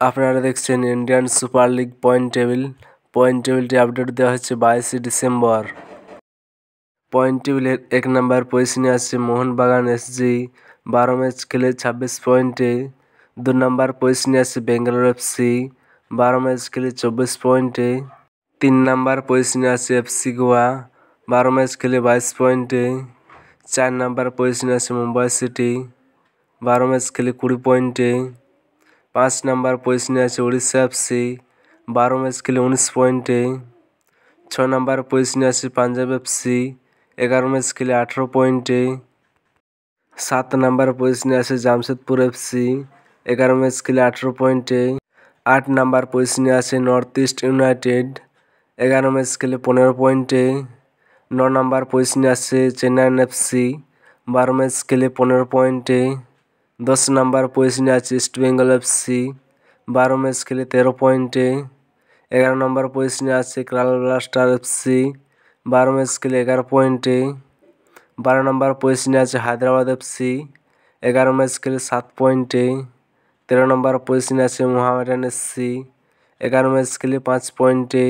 আপনারা দেখছেন Indian super league point টেবিলটি আপডেট দেওয়া হচ্ছে 22 ডিসেম্বর। পয়েন্ট টেবিলের 1 নম্বর পজিশনে আছে মোহনবাগান এসজি 12 ম্যাচ খেলে 26 পয়েন্টে। 2 নম্বর পজিশনে আছে বেঙ্গালোর এফসি 12 ম্যাচ খেলে 24 পয়েন্টে। 3 নম্বর পজিশনে আছে এফসি গোয়া 12 ম্যাচ খেলে 22 পয়েন্টে। 4 নম্বর পজিশনে আছে মুম্বাই সিটি 12 ম্যাচ খেলে 20 পয়েন্টে। 5 নম্বর পজিশনে আছে উড়িষ্যা এফসি 12 ম্যাচ খেলে 19 পয়েন্টে। 6 নম্বর পজিশনে আছে পাঞ্জাব এফসি 11 ম্যাচ খেলে 18 পয়েন্টে। 7 নম্বর পজিশনে আছে জামশেদপুর এফসি 11 ম্যাচ খেলে 18 পয়েন্টে। 8 নম্বর পজিশনে আছে নর্থ ইস্ট ইউনাইটেড 11 ম্যাচ খেলে 15 পয়েন্টে। 9 নম্বর পজিশনে আছে চেন্নাইন এফসি 12 ম্যাচ খেলে 15 পয়েন্টে। 10 নম্বর পজিশনে আছে ইস্ট বেঙ্গল এফসি 12 ম্যাচ খেলে 13 পয়েন্টে। 11 নম্বর পজিশনে আছে কেরালা ব্লাস্টার এফসি 12 ম্যাচ খেলে 11 পয়েন্টে। 12 নম্বর পজিশনে আছে হায়দ্রাবাদ এফসি 11 ম্যাচ খেলে 7 পয়েন্টে। 13 নম্বর পজিশনে আছে মোহামেডান এসসি 11 ম্যাচ খেলে 5 পয়েন্টে।